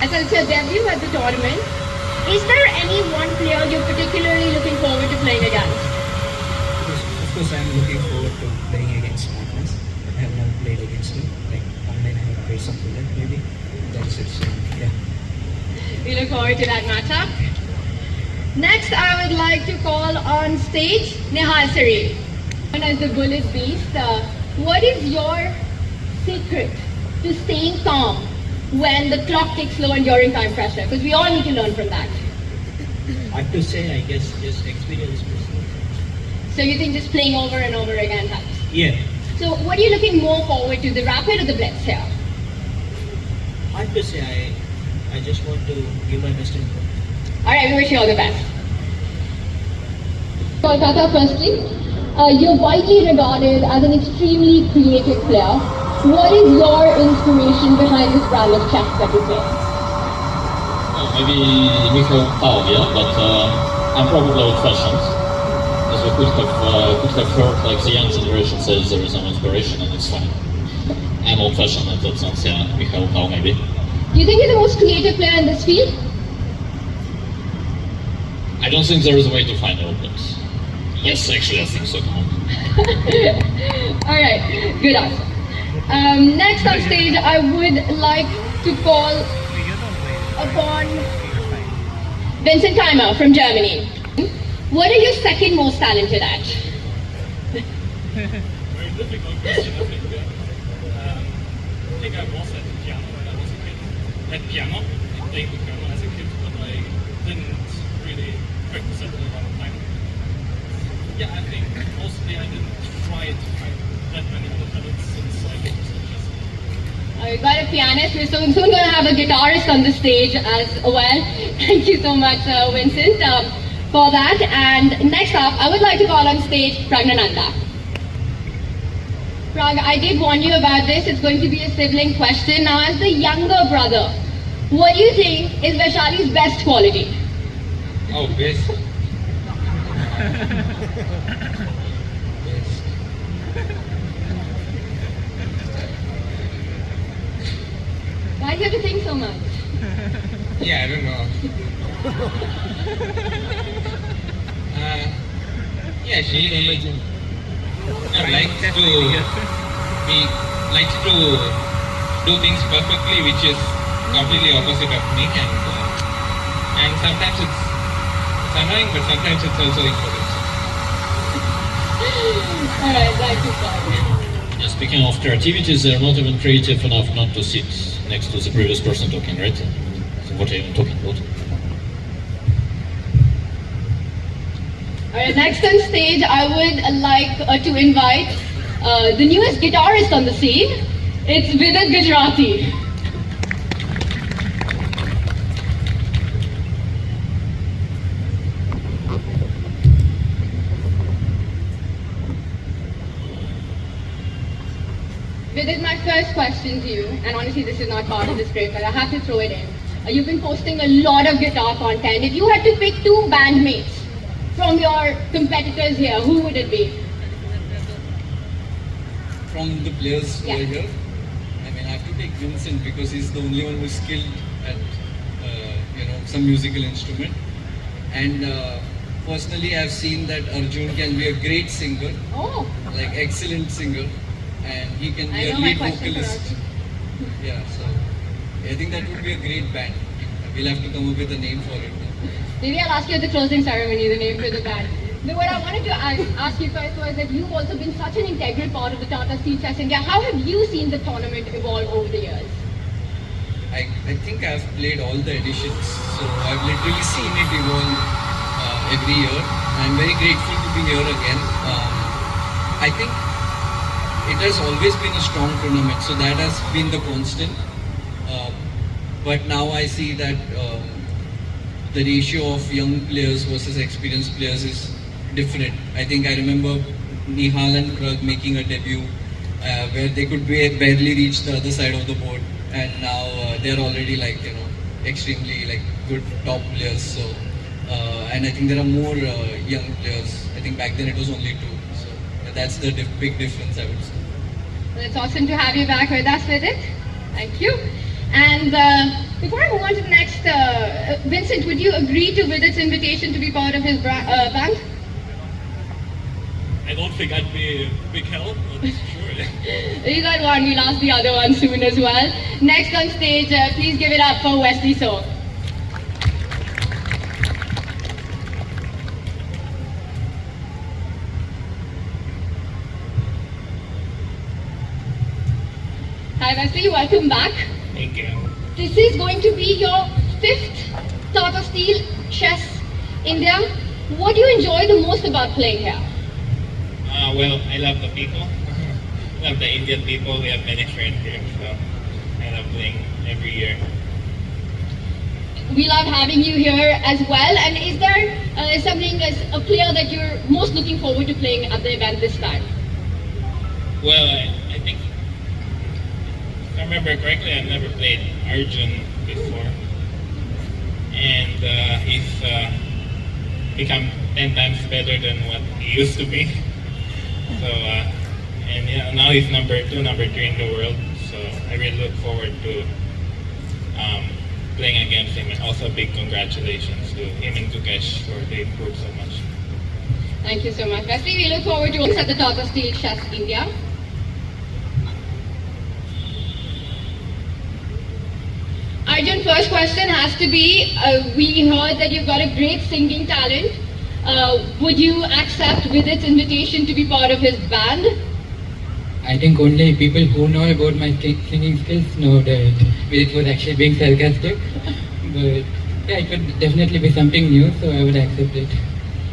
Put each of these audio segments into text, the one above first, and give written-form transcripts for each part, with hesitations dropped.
As it's your debut at the tournament, is there any one player you're particularly looking forward to playing against? Of course, I'm looking forward to playing against Magnus. I have not played against him. Like online, I have played some bullet maybe. That's it. So yeah. We look forward to that matchup. Next, I would like to call on stage Nihal Saree. Known as the Bullet Beast, what is your secret to staying calm when the clock ticks slow and during time pressure? Because we all need to learn from that. I have to say, I guess, just experience. So you think just playing over and over again helps? Yeah. So what are you looking more forward to, the Rapid or the Blitz here? I have to say, I just want to give my best input. Alright, we wish you all the best. So Tata, firstly, you're widely regarded as an extremely creative player. What is your inspiration behind this brand of chess that you play? Maybe Mikhail Tal, yeah, but I'm probably old-fashioned. Because we could have heard, like the young generation says there is no inspiration and it's fine. I'm old-fashioned in that sense, yeah, Mikhail Tal maybe. Do you think you're the most creative player in this field? I don't think there is a way to find out, but yes, actually I think so. Alright, good answer. Next on stage, I would like to call upon Vincent Keimer from Germany. What are you second most talented at? Very difficult question, I think. I think I was at piano when I was a kid. At piano, I played the piano as a kid, but I didn't really practice it in a long time. Yeah, I think mostly I didn't try to find that many other talents since I focused on chess. We've got a pianist. We're soon going to have a guitarist on the stage as well. Thank you so much, Vincent, for that. And next up, I would like to call on stage Pragnananda. Prag, I did warn you about this. It's going to be a sibling question. Now, as the younger brother, what do you think is Vaishali's best quality? Oh, best. Why do you have to think so much? Yeah, I don't know. Yeah, she likes to do things perfectly, which is completely opposite of me, and sometimes it's annoying, but sometimes it's also important. Alright, thank you, Prag. Yeah, speaking of creativities, they're not even creative enough not to sit next to the previous person talking, right? So what are you talking about? Alright, next on stage, I would like to invite the newest guitarist on the scene. It's Vidit Gujarati. Vidit, my first question to you, and honestly this is not part of the script, but I have to throw it in. You've been posting a lot of guitar content. If you had to pick two bandmates from your competitors here, who would it be? From the players who Yeah. are here, I mean, I have to take Vincent because he's the only one who's skilled at, some musical instrument. And personally, I've seen that Arjun can be a great singer, Oh, like excellent singer, and he can I be a know my lead question for vocalist. Arjun. Yeah, so I think that would be a great band. We'll have to come up with a name for it. maybe I'll ask you at the closing ceremony the name for the band. But what I wanted to ask you first was that you've also been such an integral part of the Tata Steel Chess India. How have you seen the tournament evolve over the years? I think I've played all the editions, so I've literally seen it evolve every year. I'm very grateful to be here again. I think it has always been a strong tournament, so that has been the constant. But now I see that the ratio of young players versus experienced players is different. I think I remember Nihal and Prag making a debut where they could barely reach the other side of the board, and now they're already extremely good top players. So and I think there are more young players. I think back then it was only two. So that's the big difference, I would say. Well, it's awesome to have you back with us with it. Thank you. And Before I move on to the next, Vincent, would you agree to Vidit's invitation to be part of his band? I don't think I'd be a big help, but sure. You got one, we'll ask the other one soon as well. Next on stage, please give it up for Wesley So. Hi Wesley, welcome back. Thank you. This is going to be your 5th Tata Steel Chess India. What do you enjoy the most about playing here? Well, I love the people. I love the Indian people. We have many friends here, so I love playing every year. We love having you here as well. And is there something as a player that you're most looking forward to playing at the event this time? Well, I think, if I remember correctly, I've never played Arjun before. And he's become 10 times better than what he used to be. So, and yeah, now he's number 2, number 3 in the world. So I really look forward to playing against him. And also big congratulations to him and Dukesh for they improved so much. Thank you so much, Wesley. We look forward to this at the Tata Steel Chess India. Arjun, first question has to be, we heard that you've got a great singing talent. Would you accept Vidit's invitation to be part of his band? I think only people who know about my singing skills know that Vidit was actually being sarcastic. But yeah, it could definitely be something new, so I would accept it.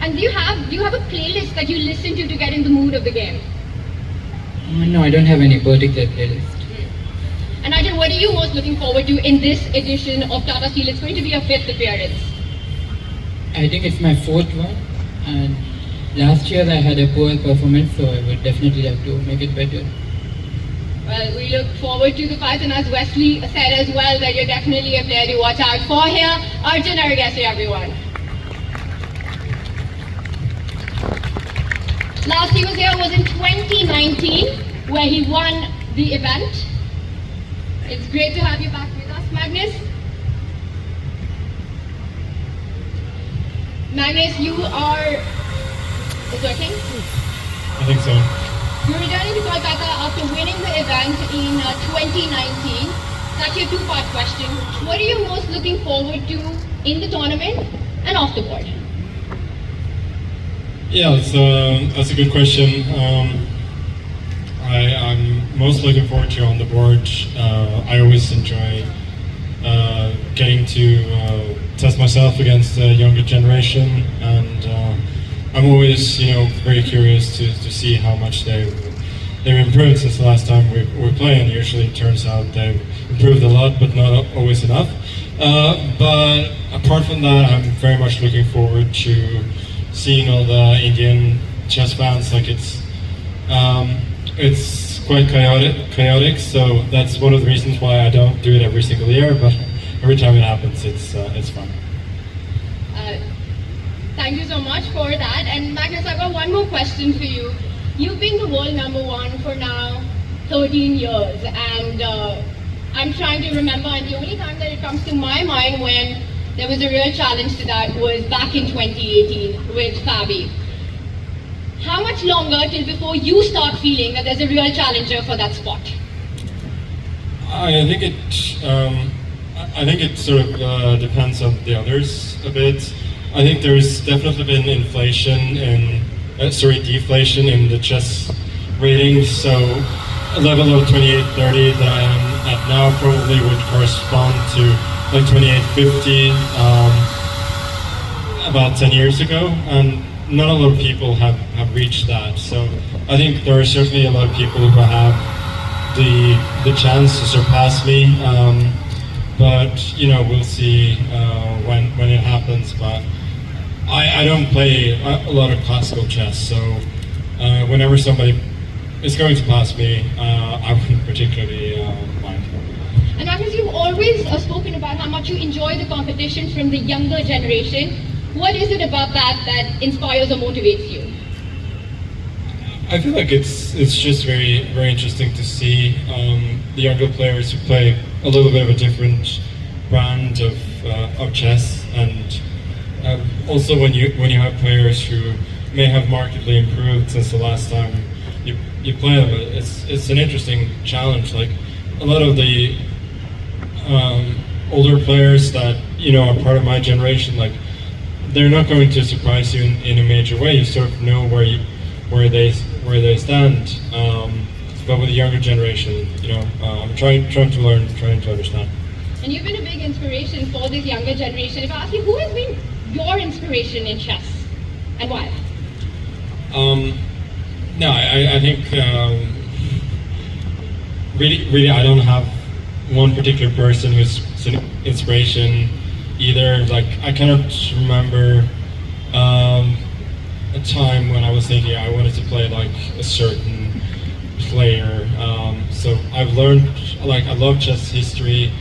And do you have a playlist that you listen to get in the mood of the game? No, I don't have any particular playlist. And Arjun, what are you most looking forward to in this edition of Tata Steel? It's going to be your 5th appearance. I think it's my 4th one, and last year I had a poor performance, so I would definitely have to make it better. Well, we look forward to the fight, and as Wesley said as well, that you're definitely a player to watch out for here. Arjun Aragasi, everyone. Last he was here was in 2019, where he won the event. It's great to have you back with us, Magnus. Magnus, you are... It's working? I think so. You're returning to Kolkata after winning the event in 2019. That's your 2-part question. What are you most looking forward to in the tournament and off the board? Yeah, that's a good question. I'm most looking forward to on the board. I always enjoy getting to test myself against the younger generation, and I'm always, very curious to see how much they've improved since the last time we played. And usually it turns out they've improved a lot, but not always enough. But apart from that, I'm very much looking forward to seeing all the Indian chess fans. Like it's quite chaotic. So that's one of the reasons why I don't do it every single year. But every time it happens, it's fun. Thank you so much for that. And Magnus, I've got one more question for you. You've been the world #1 for now 13 years, and I'm trying to remember, and the only time that it comes to my mind when there was a real challenge to that was back in 2018 with Fabi. How much longer till before you start feeling that there's a real challenger for that spot? I think it sort of depends on the others a bit. I think there's definitely been deflation in the chess ratings. So a level of 2830 that I am at now probably would correspond to like 2850 about 10 years ago, and not a lot of people have reached that. So I think there are certainly a lot of people who have the chance to surpass me. But we'll see when it happens. But I don't play a lot of classical chess, so whenever somebody is going to pass me, I wouldn't particularly mind. And Magnus, you've always spoken about how much you enjoy the competition from the younger generation. What is it about that inspires or motivates you? I feel like it's just very, very interesting to see the younger players who play a little bit of a different brand of chess, and also when you have players who may have markedly improved since the last time you play them, it's an interesting challenge. Like a lot of the older players that are part of my generation, like they're not going to surprise you in a major way. You sort of know where they stand. But with the younger generation, I'm trying to learn, trying to understand. And you've been a big inspiration for this younger generation. If I ask you, who has been your inspiration in chess and why? No, I think really I don't have one particular person who's an inspiration either. Like I cannot remember a time when I was thinking I wanted to play like a certain player. So I've learned, like I love chess history,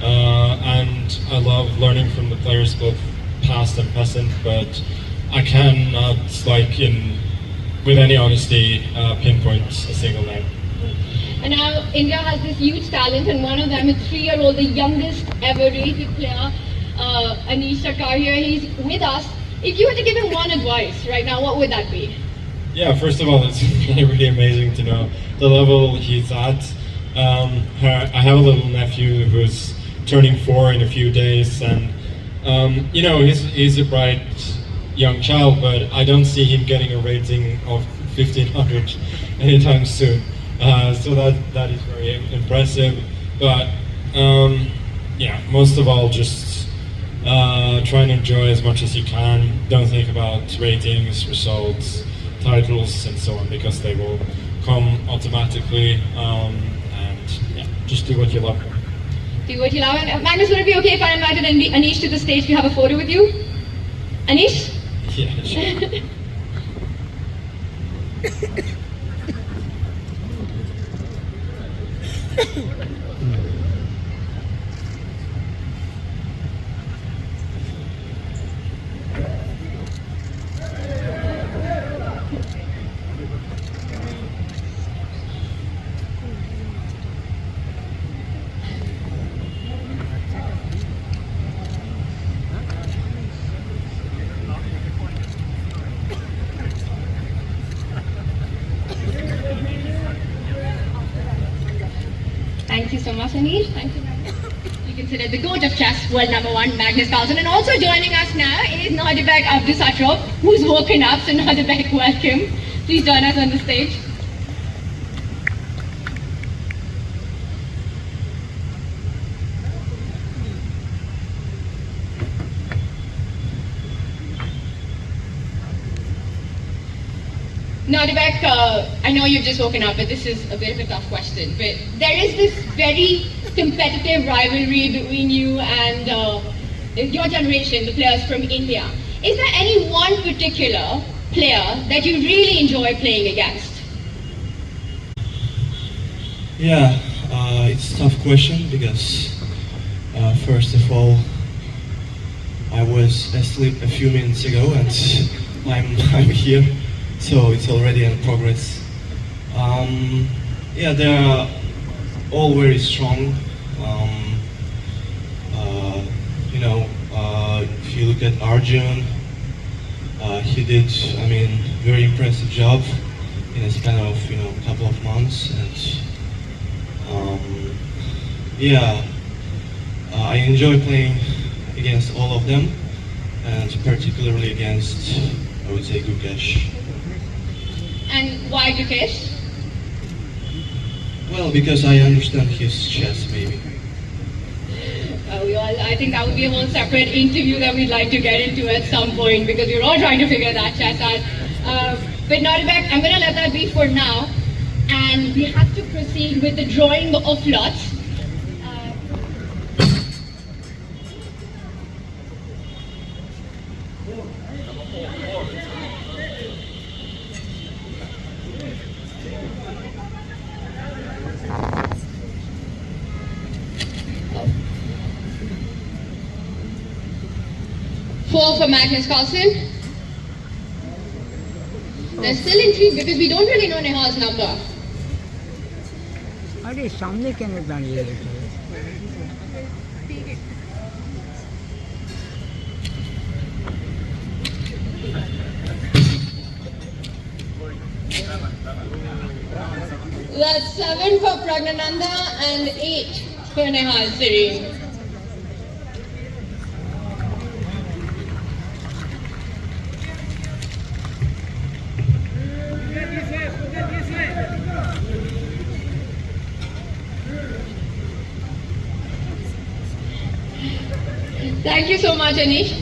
and I love learning from the players both past and present, but I cannot, like with any honesty, pinpoint a single name. And now India has this huge talent, and one of them is 3-year-old, the youngest ever rated player, Anish Sarkar here. He's with us. If you were to give him one advice right now, what would that be? Yeah, first of all, it's really amazing to know the level he's at. I have a little nephew who's turning 4 in a few days, and he's a bright young child, but I don't see him getting a rating of 1500 anytime soon. So that is very impressive. But most of all, just try and enjoy as much as you can. Don't think about ratings, results, titles, and so on, because they will come automatically. Just do what you love. Do what you love. And Magnus, would it be okay if I invited Anish to the stage to have a photo with you? Anish? Yeah, sure. Thank you so much, Anish. Thank you, Magnus. You consider the GOAT of chess, world #1, Magnus Carlsen. And also joining us now is Nadibek Abdusatrov, who's woken up. So Nadibek, welcome. Please join us on the stage. Nadibek, I know you've just woken up, but this is a bit of a tough question. But there is this very competitive rivalry between you and your generation, the players from India. Is there any one particular player that you really enjoy playing against? Yeah, it's a tough question because first of all, I was asleep a few minutes ago and I'm here. So it's already in progress. They are all very strong. If you look at Arjun, he did, very impressive job in a span of, a couple of months. And I enjoy playing against all of them, and particularly against, I would say, Gukesh. And why Gukesh? Well, because I understand his chess, maybe. I think that would be a whole separate interview that we'd like to get into at some point, because we're all trying to figure that chess out. But Nadibek, I'm going to let that be for now. And we have to proceed with the drawing of lots. Four for Magnus Carlsen. They're still intrigued because we don't really know Nehal's number. अरे सामने क्या दाঁড়িয়ে That's 7 for Pragnananda and 8 for Nehal Siri. Thank you so much, Anish.